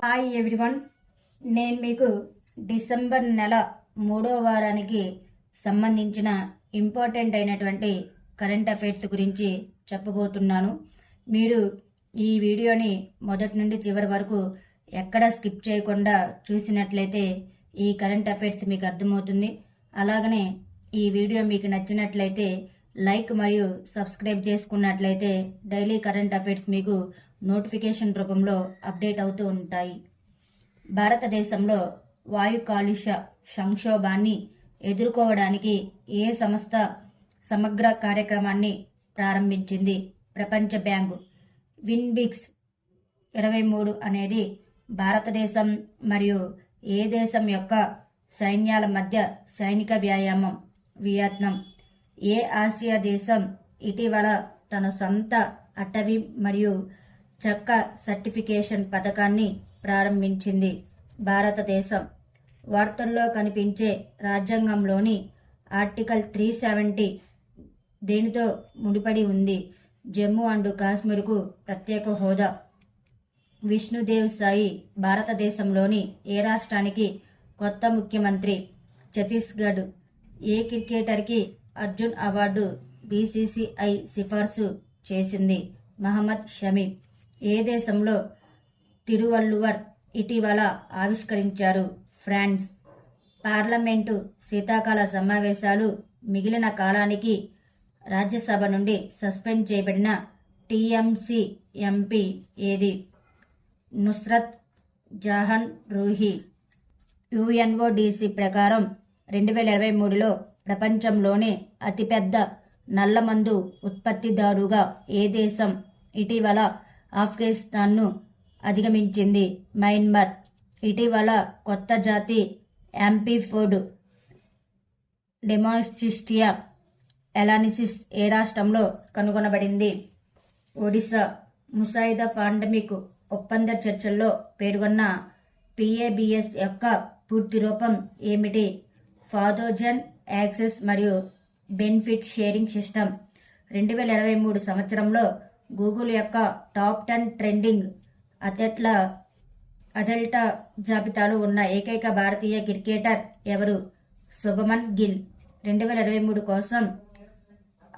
Hi everyone, నేను మీకు December నెల 3వ వారానికి సంబంధించిన ఇంపార్టెంట్ అయినటువంటి కరెంట్ అఫైర్స్ గురించి చెప్పబోతున్నాను. మీరు ఈ వీడియోని మొదటి నుండి చివరి వరకు ఎక్కడ స్కిప్ చేయకుండా చూసినట్లయితే ఈ కరెంట్ అఫైర్స్ మీకు అర్థమవుతుంది. అలాగనే ఈ వీడియో మీకు నచ్చినట్లయితే లైక్ మరియు సబ్స్క్రైబ్ చేసుకున్నట్లయితే డైలీ కరెంట్ అఫైర్స్ మీకు నోటిఫికేషన్ రూపంలో అప్డేట్ అవుతూ ఉంటాయి. భారతదేశంలో వాయు కాలుష్య సంక్షోభాన్ని ఎదుర్కోవడానికి ఏ సంస్థ సమగ్ర కార్యక్రమాన్ని ప్రారంభించింది? ప్రపంచ బ్యాంకు. విన్బిక్స్ 23 అనేది భారతదేశం మరియు ఏ దేశం యొక్క సైన్యాల మధ్య సైనిక వ్యాయామం? వియత్నాం. ఏ ఆసియా దేశం ఇటీవల తన సొంత అటవీ మరియు చెక్క సర్టిఫికేషన్ పథకాన్ని ప్రారంభించింది? భారతదేశం. వార్తల్లో కనిపించే రాజ్యాంగంలోని ఆర్టికల్ 370 దేనితో ముడిపడి ఉంది? జమ్మూ అండ్ కాశ్మీర్కు ప్రత్యేక హోదా. విష్ణుదేవ్ సాయి భారతదేశంలోని ఏ రాష్ట్రానికి కొత్త ముఖ్యమంత్రి? ఛత్తీస్గఢ్. ఏ క్రికెటర్కి అర్జున్ అవార్డు బీసీసీఐ సిఫార్సు చేసింది? మహమ్మద్ షమి. ఏ దేశంలో తిరువల్లువర్ ఇటీవల ఆవిష్కరించారు? ఫ్రాన్స్. పార్లమెంటు శీతాకాల సమావేశాలు మిగిలిన కాలానికి రాజ్యసభ నుండి సస్పెండ్ చేయబడిన టీఎంసీ ఎంపీ ఏది? నుస్రత్ జహాన్ రూహీ. యుఎన్ఓడిసి ప్రకారం 2023లో ప్రపంచంలోనే అతిపెద్ద నల్లమందు ఉత్పత్తిదారుగా ఏ దేశం ఇటీవల ఆఫ్ఘనిస్తాన్ను అధిగమించింది? మయన్మార్. ఇటీవల కొత్త జాతి యాంఫీఫోడ్ డెమోన్స్ట్రిస్టియా ఎలానిసిస్ ఏ రాష్ట్రంలో కనుగొనబడింది? ఒడిశా. ముసాయిదా పాండమిక్ ఒప్పంద చర్చల్లో పేర్కొన్న పిఏబిఎస్ యొక్క పూర్తి రూపం ఏమిటి? పాథోజన్ యాక్సెస్ మరియు బెనిఫిట్ షేరింగ్ సిస్టమ్. 2023 సంవత్సరంలో గూగుల్ యొక్క టాప్ 10 ట్రెండింగ్ అథ్లెట్ల జాబితాలో ఉన్న ఏకైక భారతీయ క్రికెటర్ ఎవరు? శుభమన్ గిల్. 2023 కోసం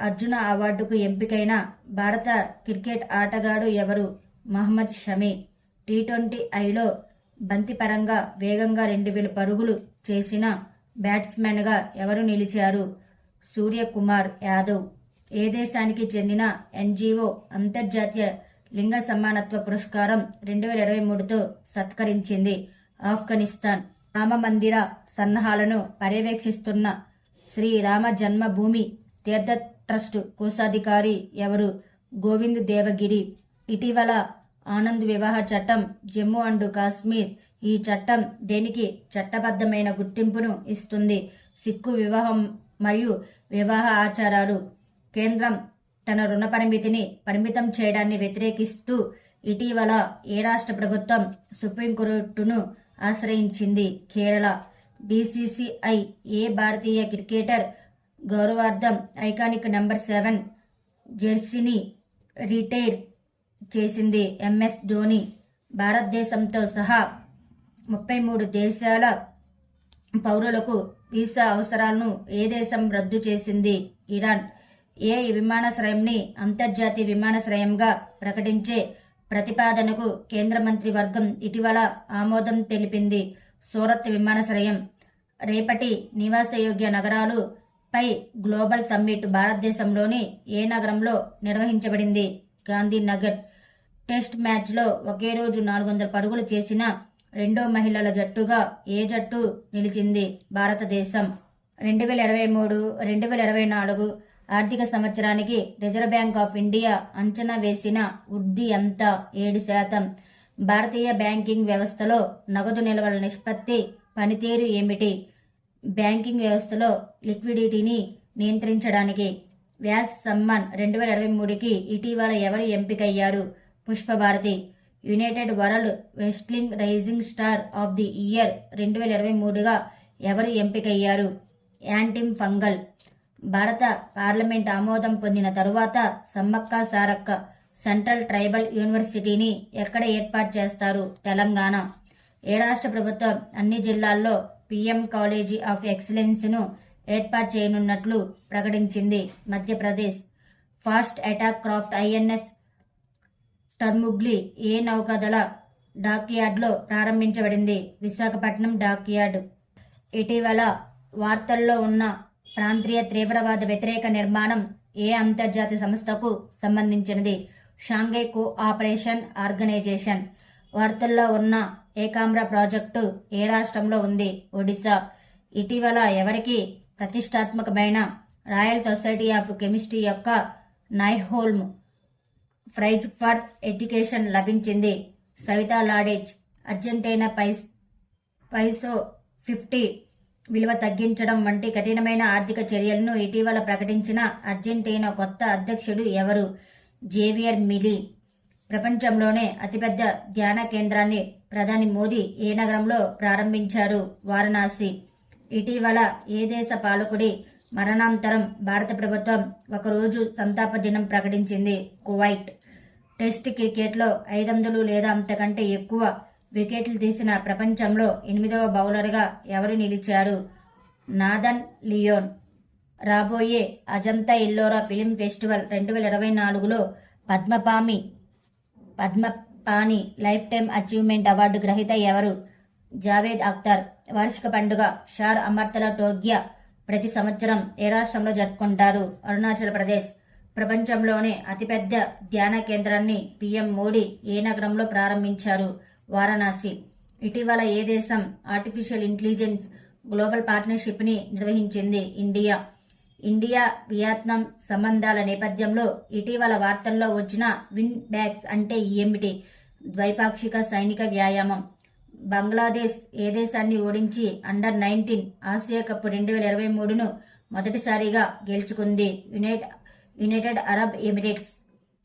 అర్జున అవార్డుకు ఎంపికైన భారత క్రికెట్ ఆటగాడు ఎవరు? మహమ్మద్ షమి. టీ20ఐలో బంతిపరంగా వేగంగా 2000 పరుగులు చేసిన బ్యాట్స్మెన్గా ఎవరు నిలిచారు? సూర్యకుమార్ యాదవ్. ఏ దేశానికి చెందిన ఎన్జిఓ అంతర్జాతీయ లింగ సమానత్వ పురస్కారం 2023తో సత్కరించింది? ఆఫ్ఘనిస్తాన్. రామమందిర సన్నాహాలను పర్యవేక్షిస్తున్న శ్రీరామ జన్మభూమి తీర్థ ట్రస్ట్ కోశాధికారి ఎవరు? గోవింద్ దేవగిరి. ఇటీవల ఆనంద్ వివాహ చట్టం జమ్మూ అండ్ కాశ్మీర్. ఈ చట్టం దేనికి చట్టబద్ధమైన గుర్తింపును ఇస్తుంది? సిక్కు వివాహం మరియు వివాహ ఆచారాలు. కేంద్రం తన రుణ పరిమితిని పరిమితం చేయడాన్ని వ్యతిరేకిస్తూ ఇటీవల ఏ రాష్ట్ర ప్రభుత్వం సుప్రీంకోర్టును ఆశ్రయించింది? కేరళ. బీసీసీఐ ఏ భారతీయ క్రికెటర్ గౌరవార్థం ఐకానిక్ నెంబర్ 7 జెర్సీని రిటైర్ చేసింది? ఎంఎస్ ధోని. భారతదేశంతో సహా 33 దేశాల పౌరులకు వీసా అవసరాలను ఏ దేశం రద్దు చేసింది? ఇరాన్. ఏ విమానాశ్రయంని అంతర్జాతీయ విమానాశ్రయంగా ప్రకటించే ప్రతిపాదనకు కేంద్ర మంత్రి వర్గం ఇటీవల ఆమోదం తెలిపింది? సూరత్ విమానాశ్రయం. రేపటి నివాసయోగ్య నగరాలు పై గ్లోబల్ సమ్మిట్ భారతదేశంలోని ఏ నగరంలో నిర్వహించబడింది? గాంధీనగర్. టెస్ట్ మ్యాచ్లో ఒకే రోజు 400 పరుగులు చేసిన రెండో మహిళల జట్టుగా ఏ జట్టు నిలిచింది? భారతదేశం. 2023-2024 ఆర్థిక సంవత్సరానికి రిజర్వ్ బ్యాంక్ ఆఫ్ ఇండియా అంచనా వేసిన వృద్ధి ఎంత? 7%. భారతీయ బ్యాంకింగ్ వ్యవస్థలో నగదు నిల్వల నిష్పత్తి పనితీరు ఏమిటి? బ్యాంకింగ్ వ్యవస్థలో లిక్విడిటీని నియంత్రించడానికి. వ్యాస్ సమ్మాన్ 2023కి ఇటీవల ఎవరు ఎంపికయ్యారు? Pushpabharati. United world wrestling rising star of the year 2023గా ఎవరు ఎంపికయ్యారు? యాంటిమ్ ఫంగల్. భారత పార్లమెంట్ ఆమోదం పొందిన తరువాత సమ్మక్క సారక్క సెంట్రల్ ట్రైబల్ యూనివర్సిటీని ఎక్కడ ఏర్పాటు చేస్తారు? తెలంగాణ. ఏ రాష్ట్ర ప్రభుత్వం అన్ని జిల్లాల్లో పిఎం కాలేజీ ఆఫ్ ఎక్సలెన్స్ను ఏర్పాటు చేయనున్నట్లు ప్రకటించింది? Madhya Pradesh. Fast attack craft INS Tarmugli ఏ నౌకాదళ డాక్యార్డ్లో ప్రారంభించబడింది? విశాఖపట్నం డాక్యార్డ్. ఇటీవల వార్తల్లో ఉన్న ప్రాంతీయ తీవ్రవాద వ్యతిరేక నిర్మాణం ఏ అంతర్జాతీయ సంస్థకు సంబంధించినది? Shanghai Cooperation Organisation. వార్తల్లో ఉన్న ఏకామ్ర ప్రాజెక్టు ఏ రాష్ట్రంలో ఉంది? ఒడిశా. ఇటీవల ఎవరికి ప్రతిష్టాత్మకమైన రాయల్ సొసైటీ ఆఫ్ కెమిస్ట్రీ యొక్క నైహోల్మ్ ప్రైజ్ ఫర్ ఎడ్యుకేషన్ లభించింది? సవితా లాడేజ్. అర్జెంటీనా పైసో 50 విలువ తగ్గించడం వంటి కఠినమైన ఆర్థిక చర్యలను ఇటీవల ప్రకటించిన అర్జెంటీనా కొత్త అధ్యక్షుడు ఎవరు? Javier Milei. ప్రపంచంలోనే అతిపెద్ద ధ్యాన కేంద్రాన్ని ప్రధాని మోదీ ఏ నగరంలో ప్రారంభించారు? వారణాసి. ఇటీవల ఏ దేశ పాలకుడి మరణాంతరం భారత ప్రభుత్వం ఒకరోజు సంతాప దినం ప్రకటించింది? కువైట్. టెస్ట్ క్రికెట్లో 500 లేదా అంతకంటే ఎక్కువ వికెట్లు తీసిన ప్రపంచంలో 8వ బౌలర్గా ఎవరు నిలిచారు? Nathan Lyon. రాబోయే అజంతా ఎల్లోరా ఫిలిం ఫెస్టివల్ 2024లో Padmapani lifetime achievement award గ్రహీత ఎవరు? జావేద్ అఖ్తర్. వార్షిక పండుగ షార్ అమర్తల టోగ్యా ప్రతి సంవత్సరం ఏ రాష్ట్రంలో జరుపుకుంటారు? అరుణాచల్ ప్రదేశ్. ప్రపంచంలోనే అతిపెద్ద ధ్యాన కేంద్రాన్ని పీఎం మోడీ ఏ నగరంలో ప్రారంభించారు? వారణాసి. ఇటీవల ఏ దేశం ఆర్టిఫిషియల్ ఇంటెలిజెన్స్ గ్లోబల్ పార్ట్నర్షిప్ని నిర్వహించింది? ఇండియా వియత్నాం సంబంధాల నేపథ్యంలో ఇటీవల వార్తల్లో వచ్చిన విన్ బ్యాక్స్ అంటే ఏమిటి? ద్వైపాక్షిక సైనిక వ్యాయామం. బంగ్లాదేశ్ ఏ దేశాన్ని ఓడించి అండర్-19 ఆసియా కప్ 2023ను మొదటిసారిగా గెలుచుకుంది? United Arab Emirates.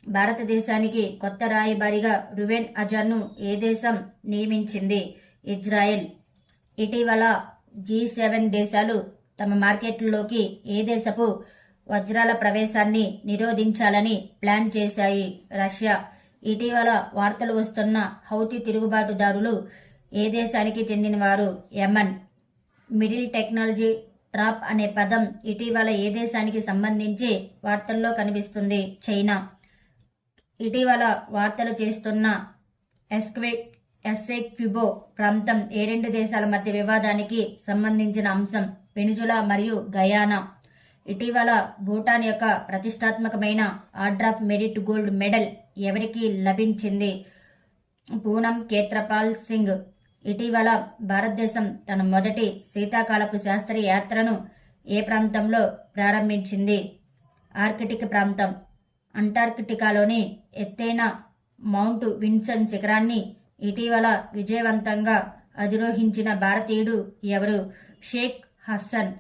భారతదేశానికి కొత్త రాయబారిగా రువెన్ అజర్ను ఏ దేశం నియమించింది? ఇజ్రాయెల్. ఇటీవల G7 దేశాలు తమ మార్కెట్లలోకి ఏ దేశపు వజ్రాల ప్రవేశాన్ని నిరోధించాలని ప్లాన్ చేశాయి? రష్యా. ఇటీవల వార్తలు వస్తున్న హౌతీ తిరుగుబాటుదారులు ఏ దేశానికి చెందినవారు? యెమెన్. మిడిల్ టెక్నాలజీ ట్రాప్ అనే పదం ఇటీవల ఏ దేశానికి సంబంధించి వార్తల్లో కనిపిస్తుంది? చైనా. ఇటీవల వార్తలు చేస్తున్న ఎస్సెక్విబో ప్రాంతం ఏ రెండు దేశాల మధ్య వివాదానికి సంబంధించిన అంశం? వెనుజులా మరియు గయానా. ఇటీవల భూటాన్ యొక్క ప్రతిష్టాత్మకమైన order of merit gold medal ఎవరికి లభించింది? పూనం కేత్రపాల్ సింగ్. ఇటీవల భారతదేశం తన మొదటి శీతాకాలపు శాస్త్రీయ యాత్రను ఏ ప్రాంతంలో ప్రారంభించింది? ఆర్కిటిక్ ప్రాంతం. అంటార్కిటికాలోని ఎత్తైన మౌంట్ విన్సన్ శిఖరాన్ని ఇటీవల విజయవంతంగా అధిరోహించిన భారతీయుడు ఎవరు? షేక్ హసన్.